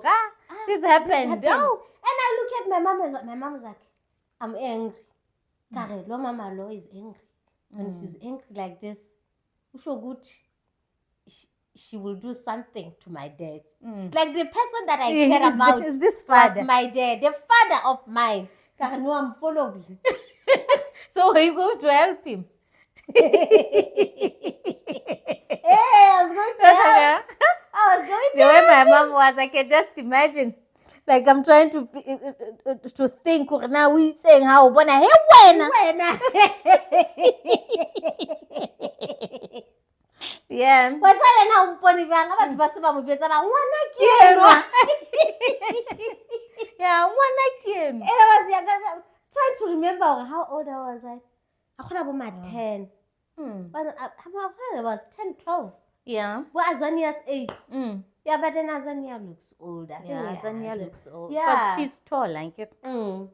this happened. Oh. And I look at my mom and my mom was like, I'm angry. Mama Lo is angry. When she's angry like this, so good, she will do something to my dad. Like the person that I care about is this father. Was my dad, the father of mine. No, I'm following. So are you going to help him? I was going to help. The way my mom was, I can just imagine. Like I'm trying to think now we saying how when I yeah. What's that now? Yeah, and I was trying to remember how old I was. I thought about my 10. I was 10, 12. Yeah. What Azania's age? Yeah, but then Azania looks older. Yeah, Azania looks old. Yeah. But she's tall, like it. Yeah.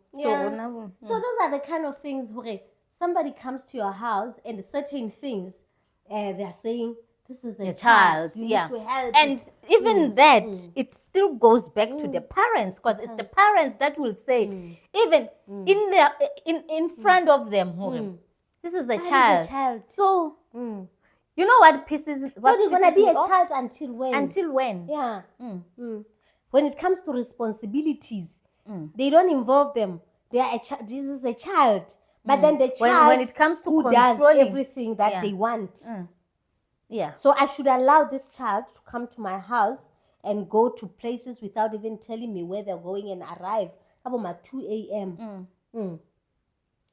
So those are the kind of things where somebody comes to your house and certain things they're saying, this is a child. You need to help. And even that, it still goes back to the parents, because it's the parents that will say, even in front of them, this is a child. So, you know what pisses? But you're gonna be a child until when? Until when? Yeah. When it comes to responsibilities, they don't involve them. They are this is a child, but then the child when it comes to who does everything that they want. Yeah. So I should allow this child to come to my house and go to places without even telling me where they're going and arrive about 2 a.m.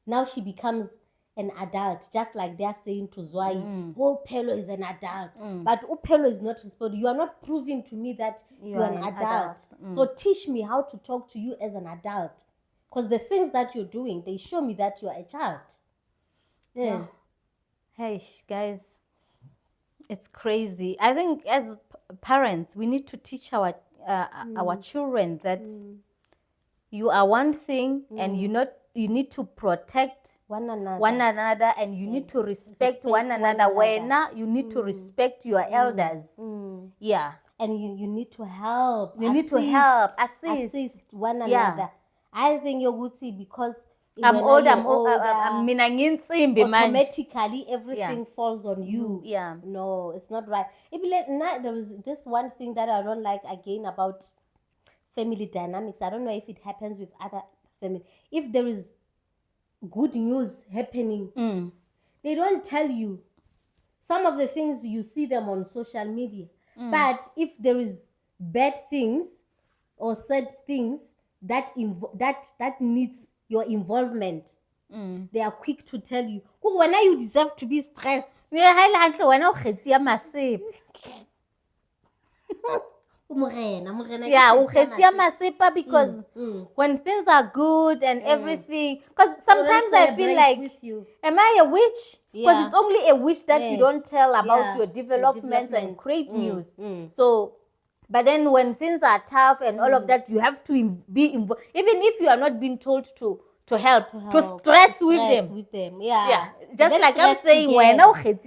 Now she becomes an adult, just like they're saying to Zwai, oh, Phelo is an adult. But Phelo is not responsible. You are not proving to me that you're an adult. So teach me how to talk to you as an adult. Because the things that you're doing, they show me that you're a child. Yeah. Hey, guys, it's crazy. I think as parents, we need to teach our children that you are one thing and you need to protect one another, and you need to respect one another. When you need to respect your elders. Yeah. And you need to help. You need to help, assist one another. Yeah. I think you're good to see because I'm automatically everything falls on you. Yeah. No, it's not right. There was this one thing that I don't like again about family dynamics. I don't know if it happens with other family. If there is good news happening, they don't tell you. Some of the things you see them on social media. But if there is bad things or sad things that needs your involvement, they are quick to tell you, when you deserve to be stressed. Yeah, because when things are good and everything, because sometimes I feel like, am I a witch? Because it's only a witch that you don't tell about your developments and great news. So, but then when things are tough and all of that, you have to be involved. Even if you are not being told to to help, to stress with them. Yeah. Just Let's like I'm stress saying, together.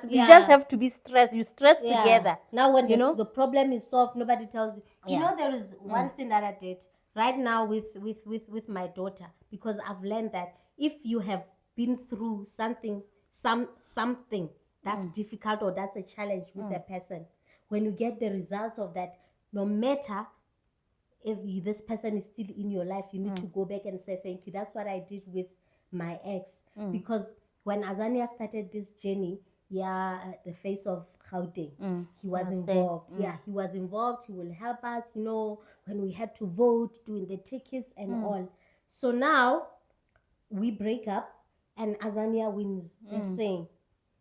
you just have to be stressed. You stress together. Now when you know? the problem is solved, nobody tells you. You Yeah. know, there is one thing that I did right now with my daughter, because I've learned that if you have been through something that's difficult or that's a challenge with a person, when you get the results of that, no matter if this person is still in your life, you need to go back and say thank you. That's what I did with my ex, because when Azania started this journey, the face of Gauteng, he was involved. Yeah, he was involved. He will help us, when we had to vote, doing the tickets and all. So now we break up and Azania wins this thing.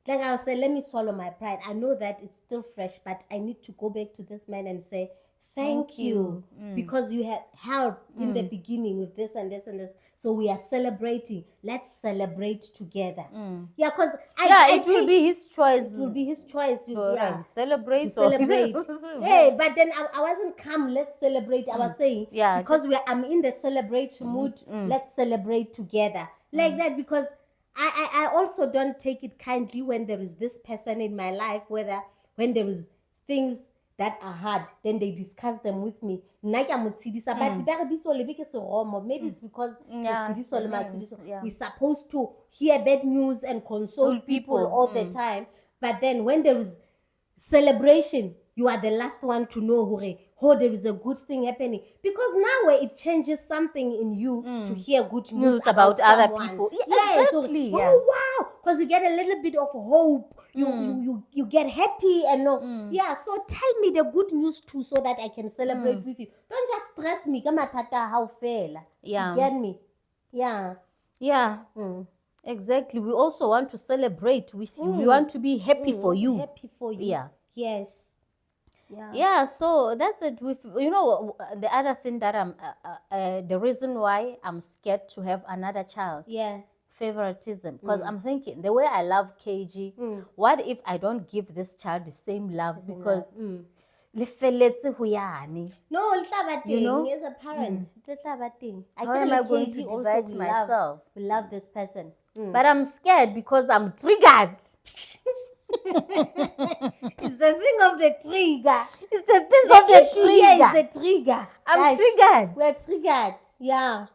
Like I say, let me swallow my pride. I know that it's still fresh, but I need to go back to this man and say, thank you. Because you had help in the beginning with this and this and this. So we are celebrating. Let's celebrate together. Yeah, because it will be his choice. It will be his choice. Celebrate. To celebrate. Hey, but then I wasn't come, let's celebrate. I was saying, because I'm in the celebration mood, let's celebrate together. Like that, because I also don't take it kindly when there is this person in my life, when there is things that are hard, then they discuss them with me. Maybe it's because we're supposed to hear bad news and console people all the time. But then when there is celebration, you are the last one to know, there is a good thing happening. Because now it changes something in you to hear good news about other someone. people. Exactly. Oh, wow. Because you get a little bit of hope. You get happy and so tell me the good news too, so that I can celebrate with you. Don't just stress me. How fail. You get me? Yeah. Exactly. We also want to celebrate with you. We want to be happy for you. Happy for you. Yeah. Yes. Yeah, so that's it. With the other thing that the reason why I'm scared to have another child. Yeah. Favoritism, because I'm thinking the way I love KG, what if I don't give this child the same love? Because no, as a parent, how am I going to divide myself? We love this person, but I'm scared because I'm triggered. It's the thing of the trigger. It's the thing of the trigger. Is the trigger. I'm triggered. We're triggered. Yeah.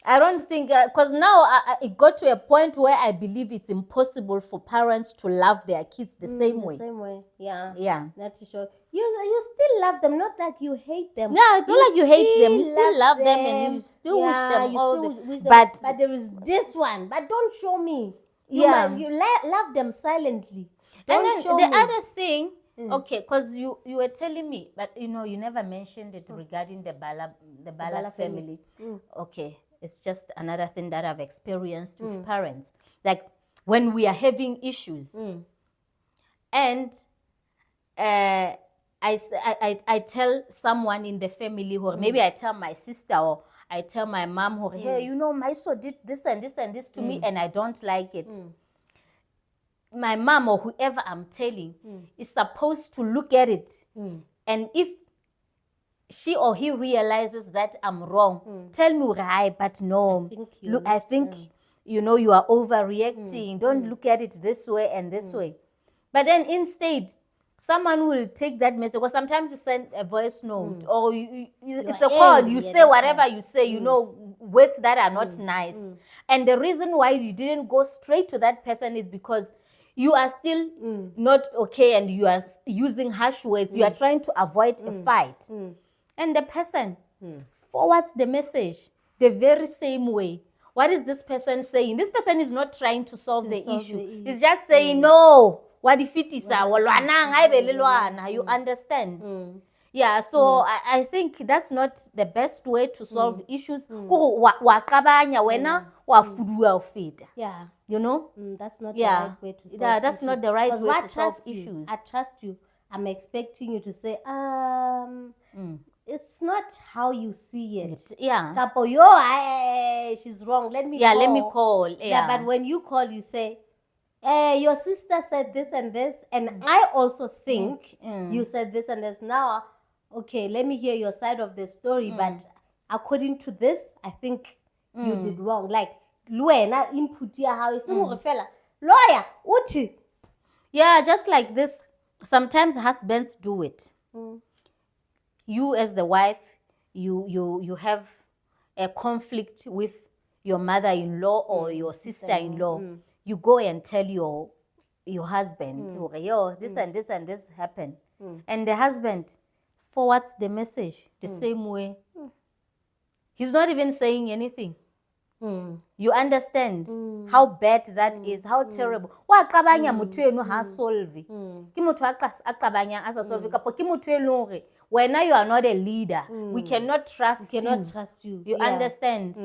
I don't think, because now it got to a point where I believe it's impossible for parents to love their kids the same way. The same way, yeah. Yeah. That's for sure. You still love them, not like you hate them. Yeah, it's not like you hate them. You still love them and you still wish them all But there is this one. But don't show me. You love them silently. Don't and then show the me. other thing, okay, because you were telling me, but you never mentioned it regarding the Bala family. Okay. It's just another thing that I've experienced with parents. Like when we are having issues and I tell someone in the family, or maybe I tell my sister or I tell my mom, or hey, my son did this and this and this to me and I don't like it. My mom or whoever I'm telling is supposed to look at it. And if she or he realizes that I'm wrong, tell me, right, but no, I think you are overreacting. Don't look at it this way and this way. But then instead, someone will take that message, because sometimes you send a voice note or it's a call, you say whatever you say, words that are not nice. And the reason why you didn't go straight to that person is because you are still not okay and you are using harsh words. You are trying to avoid a fight. And the person forwards the message the very same way. What is this person saying? This person is not trying to solve the issue. He's just saying, no, what if it is you understand? Yeah, so I think that's not the best way to solve issues. Yeah. That's not the right way to solve that's issues. not the right way to solve issues. issues. I trust you. I'm expecting you to say, it's not how you see it. Yeah. Kapo, she's wrong. Let me Yeah, call. let me call. Yeah. But when you call, you say, your sister said this and this, and I also think you said this and this. Now, okay, let me hear your side of the story, but according to this, I think you did wrong. Like, luena input ya hao se mo fela lawyer uthi. Yeah, just like this, sometimes husbands do it. You as the wife, you have a conflict with your mother-in-law or your sister-in-law. You go and tell your husband, yo, this and this and this happened. And the husband forwards the message the same way. He's not even saying anything. You understand how bad that is, how terrible. Wa qabanya motho eno ha solve. Ke motho a qabanya a sa solve kapo ke motho e leng hore wena you are not a leader. We cannot trust you. We cannot trust you. You understand?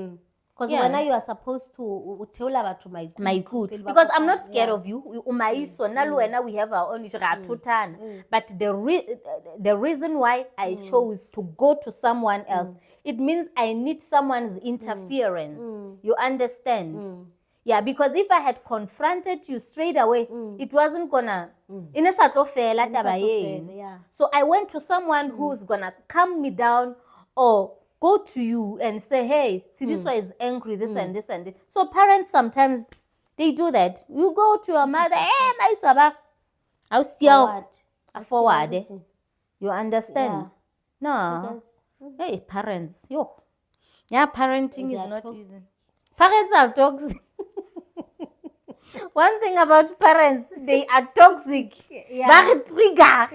Because wena you are supposed to tell batho maikutlo. Because I'm not scared of you. Umaiso na wena we have our own issue ra thutana. But the reason why I chose to go to someone else, it means I need someone's interference. You understand? Yeah, because if I had confronted you straight away, it wasn't gonna So I went to someone who's gonna calm me down or go to you and say, hey, Siriswa is angry, this and this and this. So parents sometimes, they do that. You go to your mother, hey, my saba, I'll see forward. You understand? No. Because, hey, parents, yo. Yeah, parenting is not toxic. easy. Parents are toxic. One thing about parents, they are toxic. Very trigger.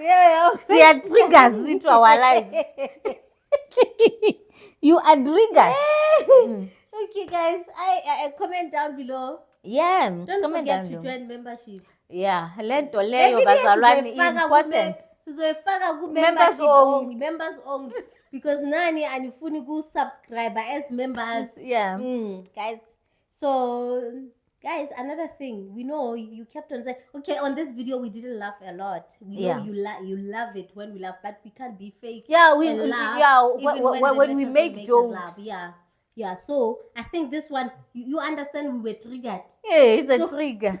They are triggers into our lives. You are triggered. Okay, guys, I comment down below. Yeah, Don't comment forget down to below. join membership. Yeah, lento leyo bazalwane important. Sizoyifaka ku Members members only because nani anifuni ku subscriber as members. Yeah. Guys. So guys, another thing, we know you kept on saying, okay, on this video we didn't laugh a lot. We know you love it when we laugh, but we can't be fake. Yeah, when we make jokes. Yeah. So I think this one, you understand, we were triggered. Yeah, it's a trigger.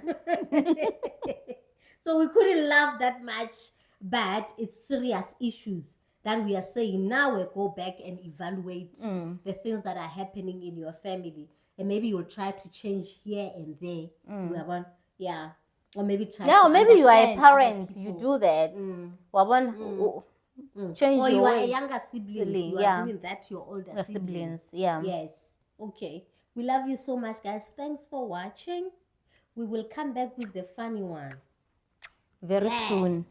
So we couldn't laugh that much, but it's serious issues that we are saying. Now we go back and evaluate the things that are happening in your family. And maybe you'll try to change here and there. Yeah. Or maybe try to maybe you are a parent, you do that. Change or your you are ways. a younger sibling. You are doing that to your older siblings. Yeah. Yes. Okay. We love you so much, guys. Thanks for watching. We will come back with the funny one very soon.